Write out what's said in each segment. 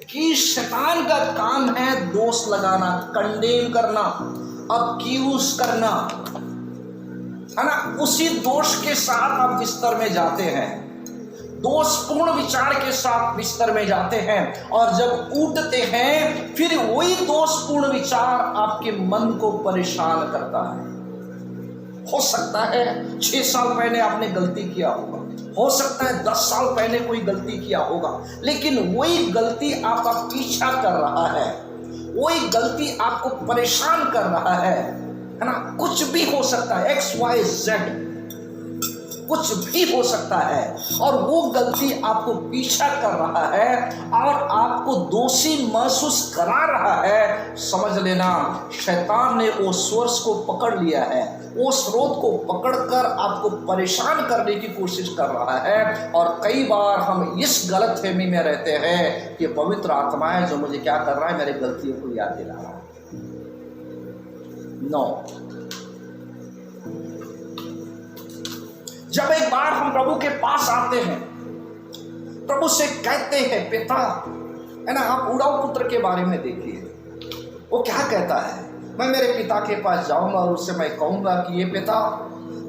कि शैतान का काम है दोष लगाना, कंडेम करना, अक्यूज करना, है ना। उसी दोष के साथ आप बिस्तर में जाते हैं, दोषपूर्ण विचार के साथ बिस्तर में जाते हैं, और जब उठते हैं फिर वही दोषपूर्ण विचार आपके मन को परेशान करता है। हो सकता है 6 साल पहले आपने गलती किया होगा, हो सकता है 10 साल पहले कोई गलती किया होगा, लेकिन वही गलती आपका पीछा कर रहा है, वही गलती आपको परेशान कर रहा है ना। कुछ भी हो सकता है, XYZ कुछ भी हो सकता है, और वो गलती आपको पीछा कर रहा है और आपको दोषी महसूस करा रहा है। समझ लेना, शैतान ने वो सोर्स को पकड़ लिया है, वो स्रोत को पकड़कर आपको परेशान करने की कोशिश कर रहा है। और कई बार हम इस गलतफहमी में रहते हैं कि पवित्र आत्मा है जो मुझे क्या कर रहा है, मेरे गलतियों को याद दिला रहा है। नो, जब एक बार हम प्रभु के पास आते हैं, प्रभु से कहते हैं पिता, है ना। आप उड़ाऊ पुत्र के बारे में देखिए, वो क्या कहता है, मैं मेरे पिता के पास जाऊंगा और उससे मैं कहूंगा कि ये पिता,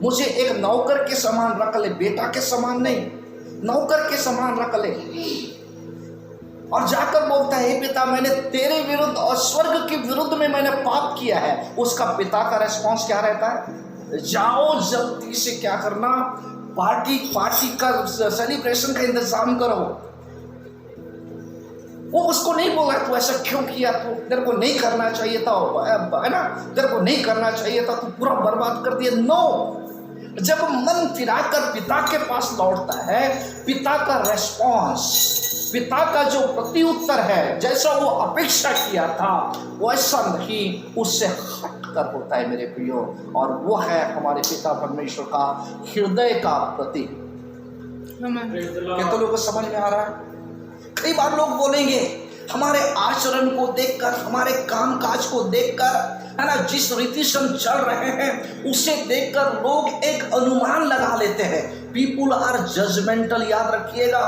मुझे एक नौकर के समान रख ले, बेटा के समान नहीं, नौकर के समान रख ले। और जाकर बोलता है, हे पिता, मैंने तेरे विरुद्ध और स्वर्ग के विरुद्ध में मैंने पाप किया है। उसका पिता का रेस्पॉन्स क्या रहता है, जाओ जल्दी से क्या करना, पार्टी का सेलिब्रेशन का इंतजाम करो। वो उसको नहीं बोला तू ऐसा क्यों किया, तू तेरे को नहीं करना चाहिए था, है ना, तेरे को नहीं करना चाहिए था, तू पूरा बर्बाद कर दिया। नो, जब मन फिराकर पिता के पास लौटता है, पिता का रेस्पॉन्स, पिता का जो प्रति उत्तर है, जैसा वो अपेक्षा किया था वैसा नहीं, उससे हटकर होता है मेरे प्रियो। और वो है हमारे पिता परमेश्वर का हृदय का प्रतीक। क्या तो लोगों को समझ में आ रहा है? कई बार लोग बोलेंगे, हमारे आचरण को देखकर, हमारे काम काज को देखकर, है ना, जिस रीति से हम चल रहे हैं उसे देखकर लोग एक अनुमान लगा लेते हैं। पीपुल आर जजमेंटल, याद रखिएगा,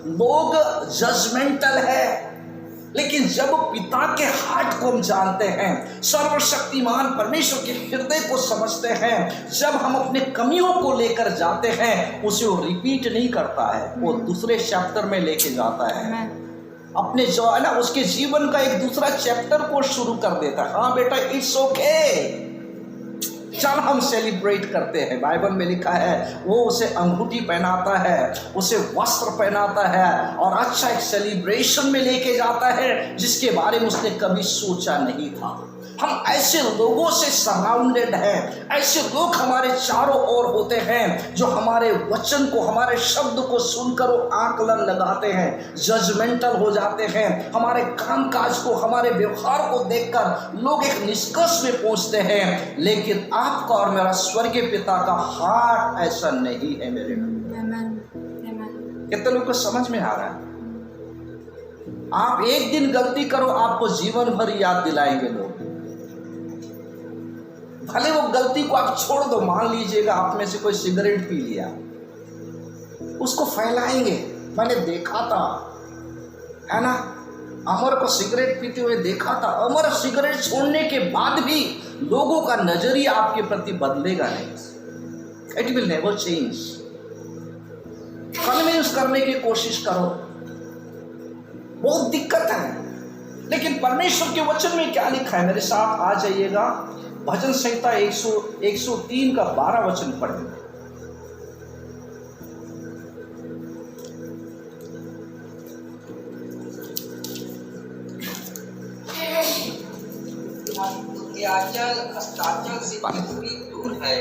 लोग जजमेंटल है। लेकिन जब पिता के हार्ट को हम जानते हैं, सर्वशक्तिमान परमेश्वर के हृदय को समझते हैं, जब हम अपने कमियों को लेकर जाते हैं, उसे वो रिपीट नहीं करता है, वो दूसरे चैप्टर में लेके जाता है, अपने जो है ना उसके जीवन का एक दूसरा चैप्टर को शुरू कर देता है। हाँ बेटा, इट्स ओके, चल हम सेलिब्रेट करते हैं। बाइबल में लिखा है, वो उसे अंगूठी पहनाता है, उसे वस्त्र पहनाता है, और अच्छा एक सेलिब्रेशन में लेके जाता है जिसके बारे में उसने कभी सोचा नहीं था। हम ऐसे लोगों से सराउंडेड हैं, ऐसे लोग हमारे चारों ओर होते हैं जो हमारे वचन को, हमारे शब्द को सुनकर वो आकलन लगाते हैं, जजमेंटल हो जाते हैं। हमारे काम काज को, हमारे व्यवहार को देखकर लोग एक निष्कर्ष में पहुंचते हैं। लेकिन आपका और मेरा स्वर्गीय पिता का हार्ट ऐसा नहीं है मेरे। कितने लोग को समझ में आ रहा है? आप एक दिन गलती करो, आपको जीवन भर याद दिलाएंगे लोग। भले वो गलती को आप छोड़ दो, मान लीजिएगा आप में से कोई सिगरेट पी लिया, उसको फैलाएंगे। मैंने देखा था, है ना, अमर को सिगरेट पीते हुए देखा था। अमर सिगरेट छोड़ने के बाद भी लोगों का नजरिया आपके प्रति बदलेगा नहीं। It will never change. Convince करने की कोशिश करो, बहुत दिक्कत है। लेकिन परमेश्वर के वचन में क्या लिखा है, मेरे साथ आ जाइएगा, भजन संहिता 103 का 12 वचन पढ़ें। अस्ताचल से दूरी दूर है,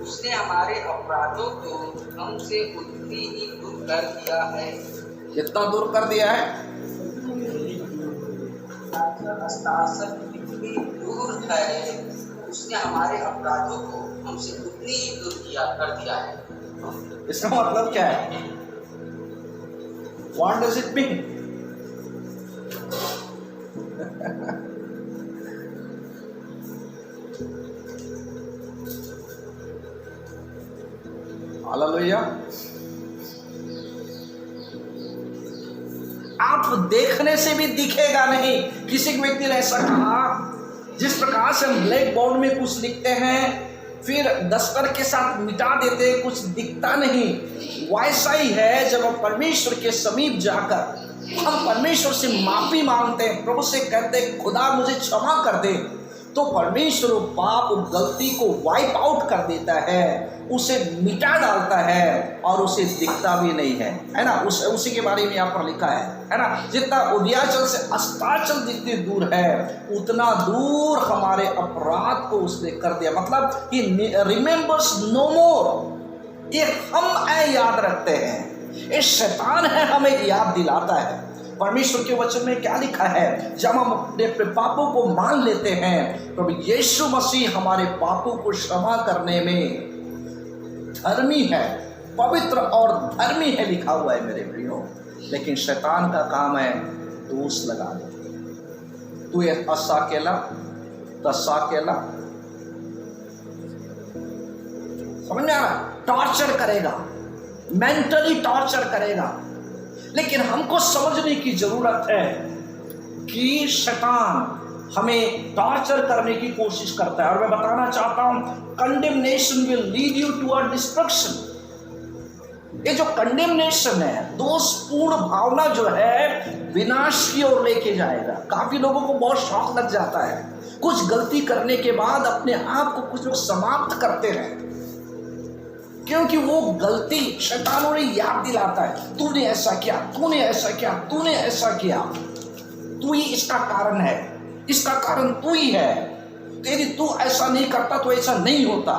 उसने हमारे अपराधों को हमसे उतनी ही दूर कर दिया है। कितना दूर कर दिया है? अस्ताचल इतनी दूर है, उसने हमारे अपराधों को हमसे उतनी ही दूर कर दिया है। इसका मतलब क्या है? What does it mean? Hallelujah. आप आप देखने से भी दिखेगा नहीं। किसी व्यक्ति ने ऐसा कहा, जिस प्रकार से हम ब्लैक बोर्ड में कुछ लिखते हैं फिर दस्तर के साथ मिटा देते हैं, कुछ दिखता नहीं, वैसा ही है जब हम परमेश्वर के समीप जाकर हम परमेश्वर से माफी मांगते हैं, प्रभु से कहते हैं खुदा मुझे क्षमा कर दे, तो परमेश्वर पाप गलती को वाइप आउट कर देता है, उसे मिटा डालता है और उसे दिखता भी नहीं है ना। उसी के बारे में यहाँ पर लिखा है ना, जितना उदयाचल से अस्ताचल जितनी दूर है उतना दूर हमारे अपराध को उसने कर दिया। मतलब कि रिमेंबर्स नो मोर, ये हम याद रखते हैं, ये शैतान है हमें याद दिलाता है। परमेश्वर के वचन में क्या लिखा है, जब हम अपने पापों को मान लेते हैं, प्रभु यीशु मसीह हमारे पापों को क्षमा करने में धर्मी है, पवित्र और धर्मी है, लिखा हुआ है मेरे प्रियो। लेकिन शैतान का काम है दोष लगा दे, तू ऐसा केला तसा केला, समझ में आ रहा, टॉर्चर करेगा, मेंटली टॉर्चर करेगा। लेकिन हमको समझने की जरूरत है कि शैतान हमें टॉर्चर करने की कोशिश करता है, और मैं बताना चाहता हूं condemnation will lead you to a destruction. ये जो कंडेमनेशन है, दोषपूर्ण भावना जो है विनाश की ओर लेके जाएगा। काफी लोगों को बहुत शौक लग जाता है, कुछ गलती करने के बाद अपने आप को कुछ लोग समाप्त करते हैं, क्योंकि वो गलती शैतान उन्हें याद दिलाता है, तूने ऐसा किया, तूने ऐसा किया, तूने ऐसा किया, तू ही इसका कारण है, इसका कारण तू ही है, तेरी तू ऐसा नहीं करता तो ऐसा नहीं होता।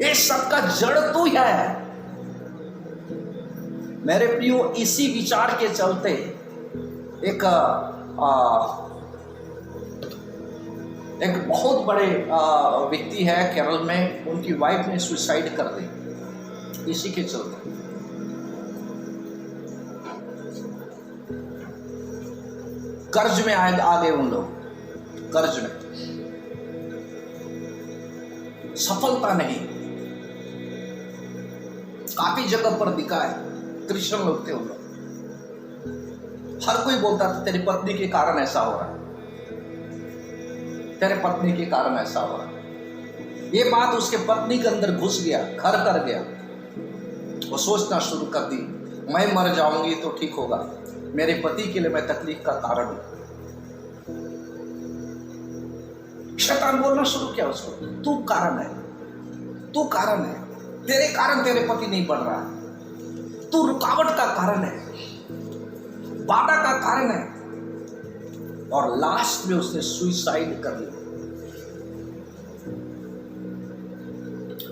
ये सबका जड़ तू है मेरे प्रियो। इसी विचार के चलते एक बहुत बड़े व्यक्ति है केरल में, उनकी वाइफ ने सुसाइड कर दी इसी के चलते। कर्ज में आ गए उन लोग, कर्ज में, सफलता नहीं। काफी जगह पर दिखा है, क्रिश्चियन लोग थे उन लोग, हर कोई बोलता था तेरी पत्नी के कारण ऐसा हो रहा है, तेरे पत्नी के कारण ऐसा हो रहा है। ये बात उसके पत्नी के अंदर घुस गया, घर कर गया, वो सोचना शुरू कर दी मैं मर जाऊंगी तो ठीक होगा, मेरे पति के लिए मैं तकलीफ का कारण हूं। शैतान बोलना शुरू किया उसको, तू कारण है, तू कारण है, तेरे कारण तेरे पति नहीं बढ़ रहा है, तू रुकावट का कारण है, बाधा का कारण है। और लास्ट में उसने सुसाइड कर लिया।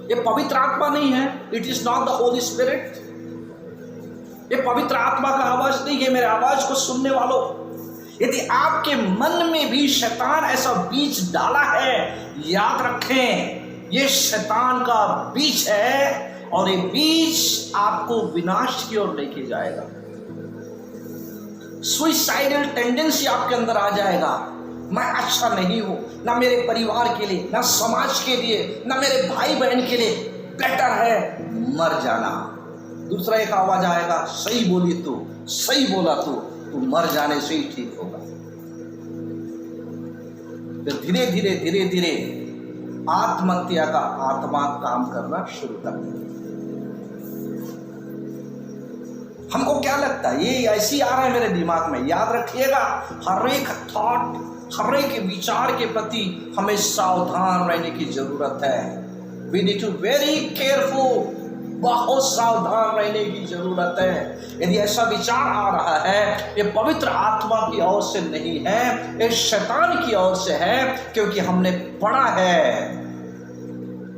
ये पवित्र आत्मा नहीं है, it is not the Holi spirit. ये पवित्र आत्मा का आवाज नहीं है। मेरे आवाज को सुनने वालों, यदि आपके मन में भी शैतान ऐसा बीज डाला है, याद रखें ये शैतान का बीज है, और ये बीज आपको विनाश की ओर लेके जाएगा। सुइसाइडल टेंडेंसी आपके अंदर आ जाएगा, मैं अच्छा नहीं हूं, ना मेरे परिवार के लिए, ना समाज के लिए, ना मेरे भाई बहन के लिए, बेटर है मर जाना। दूसरा एक आवाज आएगा, सही बोली तू, सही बोला तू मर जाने से ही ठीक होगा। फिर धीरे धीरे धीरे धीरे आत्महत्या का आत्मा काम करना शुरू कर देगा। हमको क्या लगता है, ये ऐसी आ रहा है मेरे दिमाग में, याद रखिएगा हर एक थॉट, हर एक विचार के प्रति हमें सावधान रहने की जरूरत है। We need to very careful, बहुत सावधान रहने की जरूरत है। यदि ऐसा विचार आ रहा है, ये पवित्र आत्मा की ओर से नहीं है, ये शैतान की ओर से है, क्योंकि हमने पढ़ा है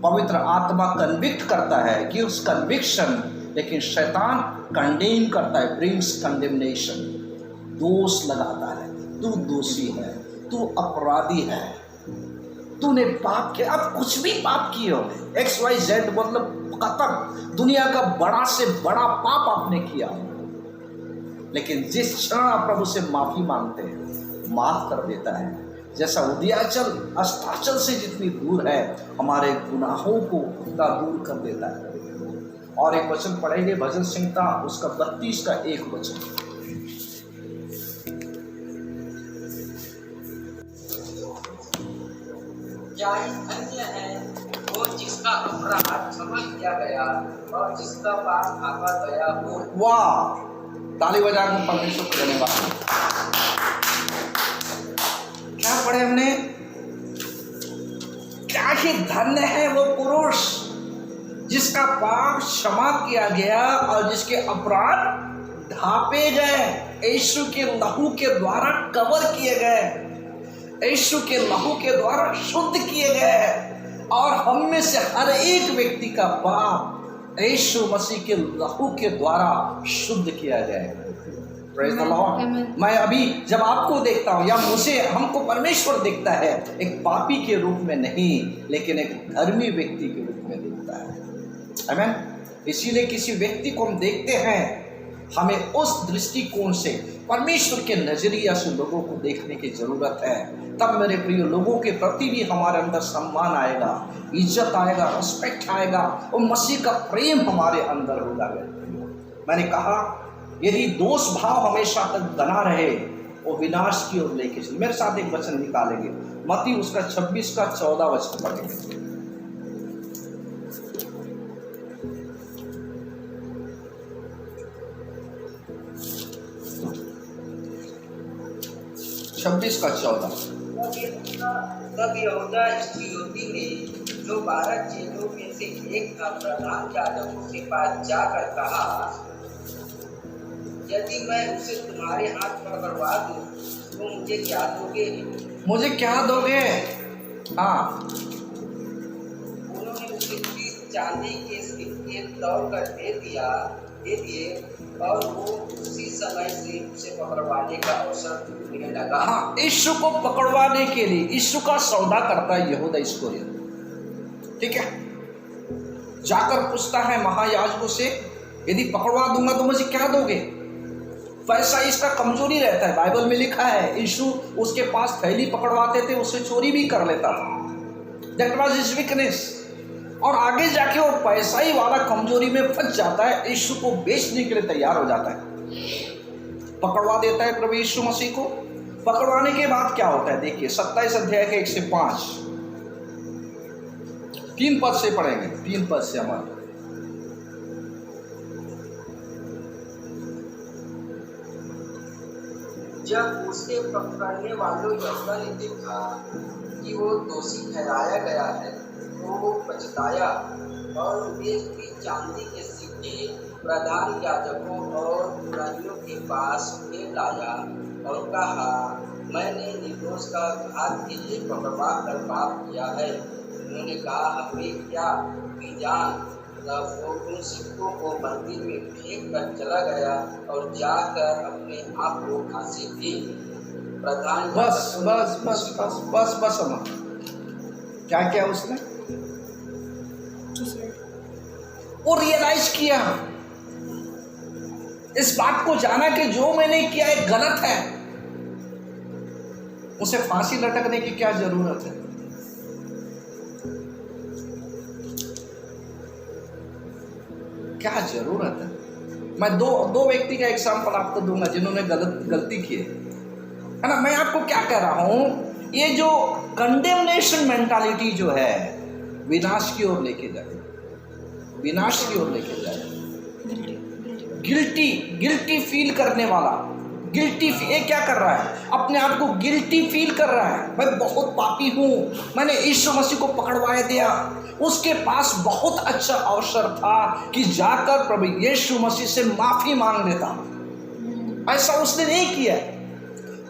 पवित्र आत्मा कन्विक्ट करता है, गिव्स कन्विक्शन, लेकिन शैतान कंडेम करता है, ब्रिंग्स कंडेमनेशन, दोष लगाता है, तू दोषी है, तू अपराधी है, तूने पाप किया। अब कुछ भी पाप किए हो, XYZ मतलब खत्म, दुनिया का बड़ा से बड़ा पाप आपने किया, लेकिन जिस क्षण आप प्रभु से माफी मांगते हैं, माफ कर देता है। जैसा उदयाचल अस्ताचल से जितनी दूर है, हमारे गुनाहों को उतना दूर कर देता है। और एक वचन पढ़ेंगे भजन संहिता उसका 32 का 1 वचन। क्या ही धन्य है वो जिसका अपराध क्षमा किया गया और जिसका पाप ढांपा गया हो। वाह, ताली बजाकर परमेश्वर को धन्यवाद। क्या पढ़े हमने? क्या ही धन्य है वो पुरुष जिसका पाप क्षमा किया गया और जिसके अपराध ढांपे गए, यीशु के लहू के द्वारा कवर किए गए, यीशु के लहू के द्वारा शुद्ध किए गए। और हम में से हर एक व्यक्ति का पाप यीशु मसीह के लहू के द्वारा शुद्ध किया गया। Praise the Lord। मैं अभी जब आपको देखता हूँ या मुझे, हमको परमेश्वर देखता है एक पापी के रूप में नहीं, लेकिन एक धर्मी व्यक्ति के रूप में देखता है। आमीन। इसीलिए किसी व्यक्ति को हम देखते हैं, हमें उस दृष्टिकोण से परमेश्वर के नजरिया से लोगों को देखने की जरूरत है। तब मेरे प्रिय लोगों के प्रति भी हमारे अंदर सम्मान आएगा, इज्जत आएगा, रिस्पेक्ट आएगा और मसीह का प्रेम हमारे अंदर होगा। मैंने कहा यदि दोष भाव हमेशा तक बना रहे वो विनाश की ओर लेके चले। मेरे साथ एक वचन निकालेंगे, मत्ती उसका 26 का 14 वचन पढ़ेंगे। छब्बीस का 14। तब यहूदा इस्करियोती ने, जो 12 चेलों में से एक था, प्रधान याजकों के पास जाकर कहा, यदि मैं उसे तुम्हारे हाथ पकड़वा दूं तो मुझे क्या दोगे? मुझे क्या दोगे? हाँ। उन्होंने उसे 30 चांदी के सिक्के तौलकर दे दिए और वो उसी समय से उसे पकड़वाने का अवसर ढूंढने लगा। हाँ, यीशु को पकड़वाने के लिए यीशु का सौदा करता है यहूदा इस्करियोती। ठीक है, जाकर पूछता है महायाजकों से, यदि पकड़वा दूंगा तो मुझे क्या दोगे? पैसा इसका कमजोरी रहता है। बाइबल में लिखा है यीशु उसके पास थैली पकड़वाते थे, उससे चोरी भी कर लेता था। That was his weakness. और आगे जाके वो पैसा ही वाला कमजोरी में फंस जाता है, यीशु को बेचने के लिए तैयार हो जाता है, पकड़वा देता है प्रभु यीशु मसीह को। पकड़वाने के बाद क्या होता है देखिए, 27 अध्याय के 1 से 5 3 पद से पढ़ेंगे, 3 पद से हमारे। जब उसके पकड़ने वालों यहूदा ने देखा कि वो दोषी ठहराया गया है तो वो पछताया और वे भी चांदी के सिक्के प्रधान याजकों और पुरानियों के पास ले लाया और कहा, मैंने निर्दोष का घात के लिए पकड़वा कर पाप किया है। उन्होंने कहा, हमें क्या जान। तब वो उन सिक्कों को मंदिर में फेंक कर चला गया और जाकर अपने आप को फांसी दी। प्रधान बस बस बस बस बस बस हम क्या किया उसने? वो रियलाइज किया, इस बात को जाना कि जो मैंने किया है गलत है, उसे फांसी लटकने की क्या जरूरत है? क्या जरूरत है? मैं दो व्यक्ति का एग्जाम्पल आपको दूंगा जिन्होंने गलती की है ना। मैं आपको क्या कह रहा हूं, ये जो कंडेमनेशन मेंटालिटी जो है विनाश की ओर लेके जाए, विनाश की ओर लेके जाए। गिल्टी फील करने वाला, ये क्या कर रहा है? अपने आप को गिल्टी फील कर रहा है, मैं बहुत पापी हूँ, मैंने यीशु मसीह को पकड़वाया दिया। उसके पास बहुत अच्छा अवसर था कि जाकर प्रभु यीशु मसीह से माफी मांग लेता, ऐसा उसने नहीं किया।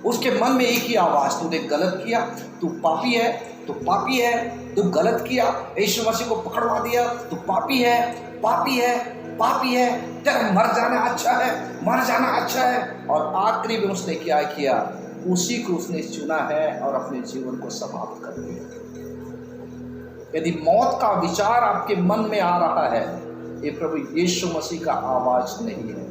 उसके मन में एक ही आवाज, तूने गलत किया, तू पापी है, तू पापी है, तू गलत किया, यीशु मसीह को पकड़वा दिया, तू पापी है, पापी है, पापी है, तेरा मर जाना अच्छा है, मर जाना अच्छा है। और आखिरी में उसने क्या किया? उसी को उसने चुना है और अपने जीवन को समाप्त कर दिया। यदि मौत का विचार आपके मन में आ रहा है, ये प्रभु यीशु मसीह का आवाज नहीं है।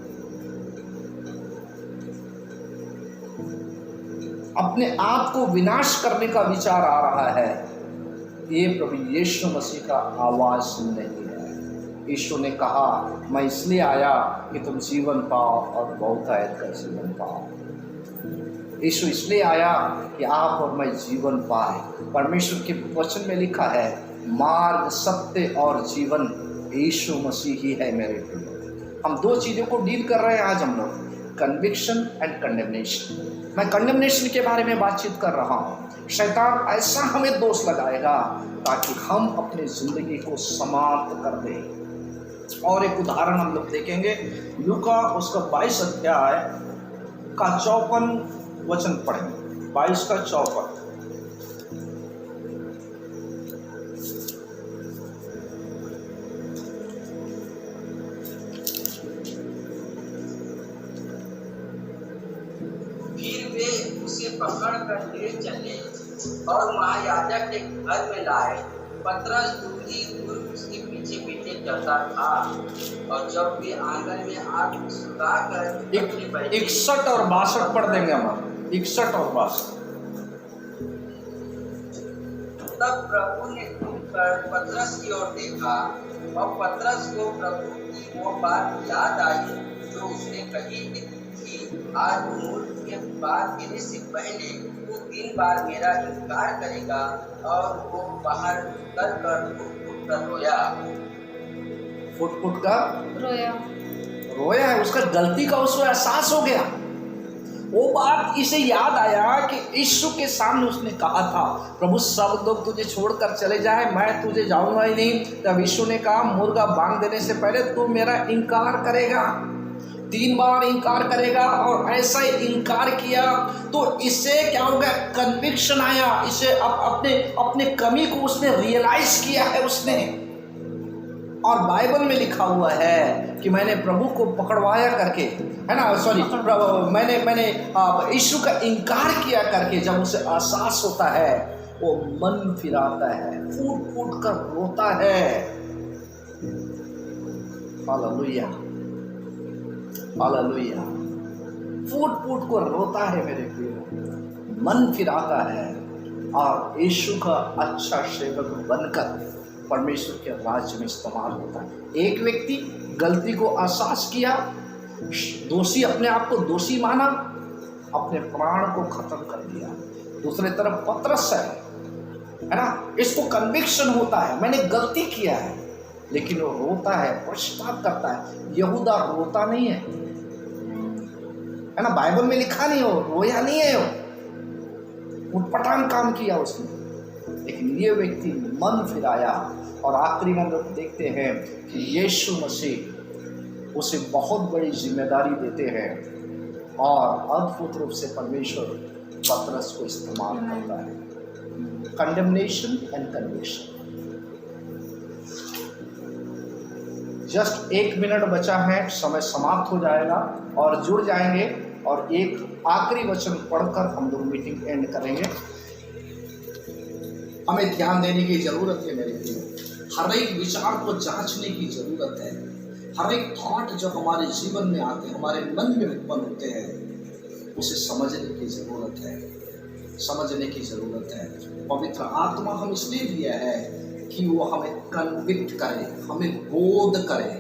अपने आप को विनाश करने का विचार आ रहा है, ये प्रभु यीशु मसीह का आवाज नहीं है। यीशु ने कहा, मैं इसलिए आया कि तुम जीवन पाओ और बहुतायत का जीवन पाओ। यीशु इसलिए आया कि आप और मैं जीवन पाए। परमेश्वर के वचन में लिखा है, मार्ग, सत्य और जीवन यीशु मसीह ही है मेरे प्रिय। हम दो चीज़ों को डील कर रहे हैं आज हम लोग, कन्विक्शन एंड कंडेमनेशन। मैं कंडेमनेशन के बारे में बातचीत कर रहा हूँ। शैतान ऐसा हमें दोष लगाएगा ताकि हम अपनी जिंदगी को समाप्त कर दें। और एक उदाहरण हम लोग देखेंगे, लूका उसका 22 अध्याय का 54 वचन पढ़ेंगे। 22 का 54। उसे पकड़ कर ले चले और महायाजक के घर में लाए। पतरस दूरी दूर उसके पीछे पीछे चलता था, और जब वे आंगन में आग सुखा कर 61 और 62 पढ़ देंगे हम, 61 और 62। तब प्रभु ने घूमकर पतरस की ओर देखा, और पतरस को प्रभु की वो बात याद आई जो उसने कही थी, आज मूर्त के बाद गिरने से पहले तू 3 बार मेरा इनकार करेगा। और वो बाहर निकल कर फुट कर रोया। फुट कर रोया है। उसका गलती का उसको एहसास हो गया। वो बात इसे याद आया कि यीशु के सामने उसने कहा था, प्रभु सब लोग तुझे छोड़कर चले जाए, मैं तुझे जाऊंगा ही नहीं। तब यीशु ने कहा, मुर्गा बांग देने से पहले तू मेरा इनकार करेगा, 3 बार इनकार करेगा। और ऐसा ही इनकार किया तो इससे क्या हो गया, कन्विक्शन आया। इसे अपने कमी को उसने रियलाइज किया है उसने। और बाइबल में लिखा हुआ है कि मैंने प्रभु को पकड़वाया करके, है ना, सॉरी, मैंने यीशु का इनकार किया करके जब उसे एहसास होता है, वो मन फिराता है, फूट फूट कर रोता है। Hallelujah, hallelujah. फूट फूट को रोता है मेरे प्रियो, मन फिराता है और यीशु का अच्छा सेवक बनकर परमेश्वर के राज्य में इस्तेमाल होता है। एक व्यक्ति गलती को एहसास किया, दोषी, अपने आप को दोषी माना, अपने प्राण को खत्म कर दिया। दूसरी तरफ पतरस है ना, इसको कन्विक्शन होता है, मैंने गलती किया है, लेकिन वो रोता है, पश्चाताप करता है। यहूदा रोता नहीं है ना, बाइबल में लिखा नहीं हो, रोया नहीं है, वो उटपटांग काम किया उसने। लेकिन ये व्यक्ति मन फिराया। और आखिरी में लोग देखते हैं कि यीशु मसीह उसे बहुत बड़ी जिम्मेदारी देते हैं और अद्भुत रूप से परमेश्वर पतरस को इस्तेमाल करता है। Condemnation and conviction. Just 1 minute बचा है, समय समाप्त हो जाएगा और जुड़ जाएंगे और एक आखिरी वचन पढ़कर हम लोग मीटिंग एंड करेंगे। हमें ध्यान देने की जरूरत है मेरे प्रियो, हर एक विचार को जांचने की जरूरत है। हर एक थॉट जो हमारे जीवन में आते हैं, हमारे मन में उत्पन्न होते हैं, उसे समझने की जरूरत है, समझने की जरूरत है। पवित्र आत्मा हम इसलिए दिया है कि वो हमें कन्विक्ट करे, हमें बोध करे,